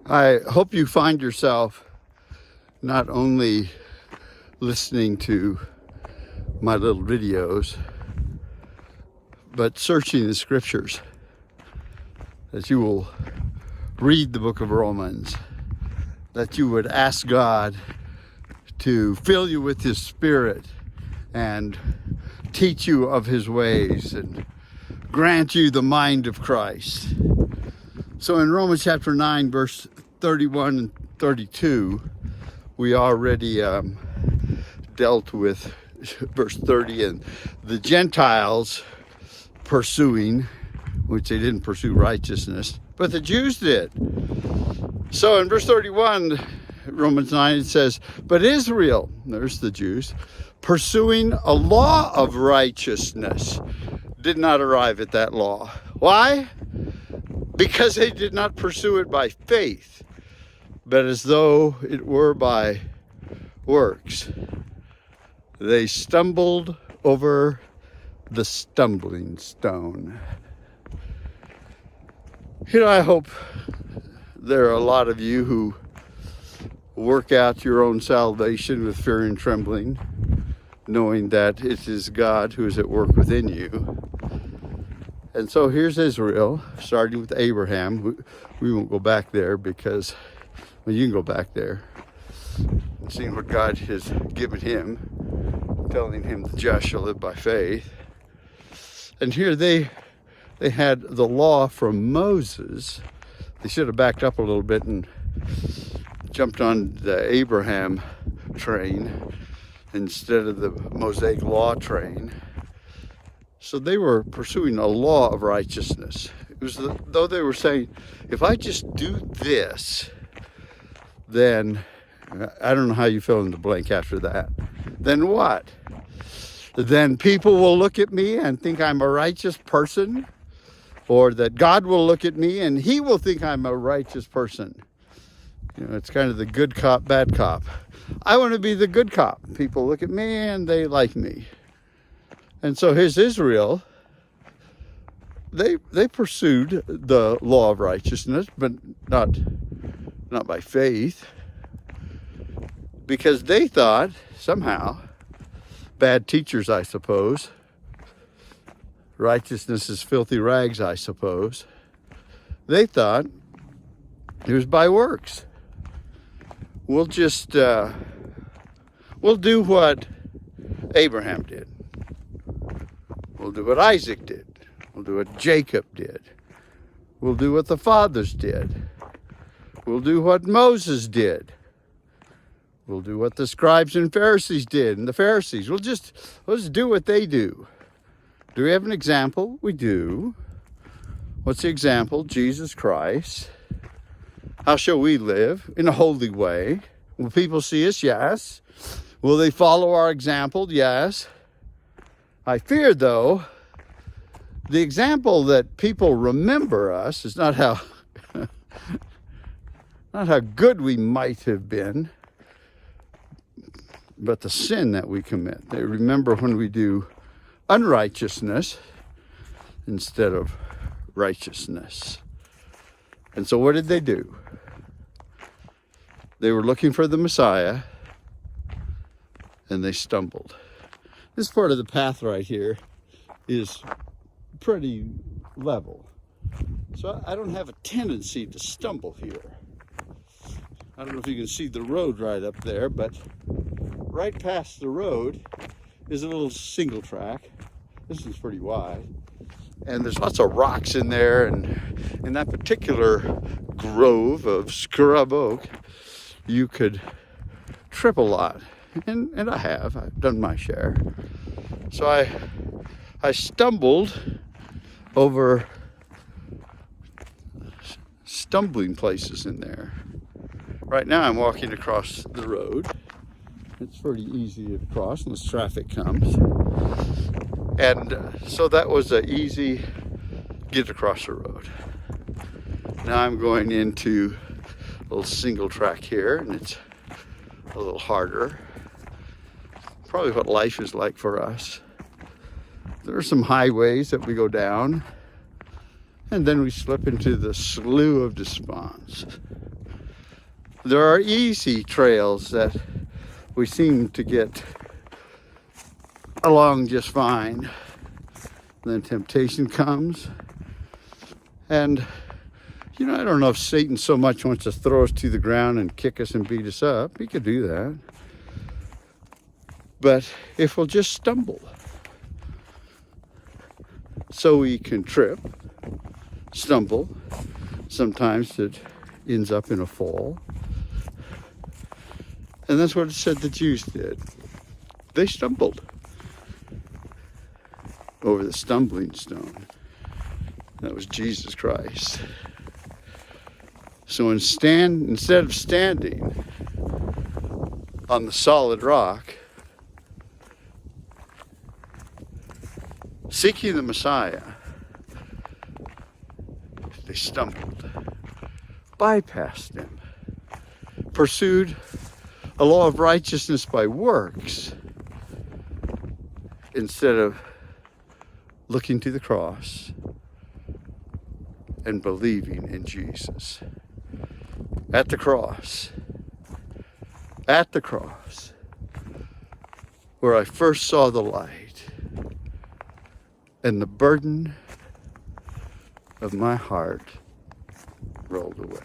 I hope you find yourself not only listening to my little videos, but searching the scriptures, that you will read the book of Romans, that you would ask God to fill you with His Spirit and teach you of His ways and grant you the mind of Christ. So in Romans chapter 9, verse 31 and 32, we already dealt with verse 30 and the Gentiles pursuing, which they didn't pursue righteousness, but the Jews did. So in verse 31, Romans 9, it says, but Israel, there's the Jews, pursuing a law of righteousness, did not arrive at that law. Why? Because they did not pursue it by faith, but as though it were by works. They stumbled over the stumbling stone. You know, I hope there are a lot of you who work out your own salvation with fear and trembling, knowing that it is God who is at work within you. And so here's Israel, starting with Abraham. We won't go back there because, well, you can go back there and see what God has given him, telling him the just shall live by faith. And here they had the law from Moses. They should have backed up a little bit and jumped on the Abraham train instead of the Mosaic law train. So they were pursuing a law of righteousness. It was though they were saying, if I just do this, then I don't know how you fill in the blank after that. Then what? Then people will look at me and think I'm a righteous person, or that God will look at me and He will think I'm a righteous person. You know, it's kind of the good cop, bad cop. I want to be the good cop. People look at me and they like me. And so here's Israel. They pursued the law of righteousness, but not by faith, because they thought somehow, bad teachers, I suppose, righteousness is filthy rags, I suppose. They thought it was by works. We'll just we'll do what Abraham did. We'll do what Isaac did. We'll do what Jacob did. We'll do what the fathers did. We'll do what Moses did. We'll do what the scribes and Pharisees did, and the Pharisees. Let's do what they do. Do we have an example? We do. What's the example? Jesus Christ. How shall we live? In a holy way. Will people see us? Yes. Will they follow our example? Yes. I fear, though, the example that people remember us is not how good we might have been, but the sin that we commit. They remember when we do unrighteousness instead of righteousness. And so what did they do? They were looking for the Messiah, and they stumbled. This part of the path right here is pretty level. So I don't have a tendency to stumble here. I don't know if you can see the road right up there, but right past the road is a little single track. This is pretty wide. And there's lots of rocks in there, and in that particular grove of scrub oak, you could trip a lot. And I have. I've done my share. So I stumbled over stumbling places in there. Right now I'm walking across the road. It's pretty easy to cross unless traffic comes. And so that was an easy get across the road. Now I'm going into a little single track here, and it's a little harder. Probably what life is like for us. There are some highways that we go down, and then we slip into the slough of despond. There are easy trails that we seem to get along just fine. Then temptation comes. And, I don't know if Satan so much wants to throw us to the ground and kick us and beat us up. He could do that. But if we'll just stumble, so we can trip, stumble, sometimes it ends up in a fall. And that's what it said the Jews did. They stumbled over the stumbling stone. That was Jesus Christ. So instead of standing on the solid rock, seeking the Messiah, they stumbled, bypassed him, pursued a law of righteousness by works instead of looking to the cross and believing in Jesus. At the cross, where I first saw the light and the burden of my heart rolled away.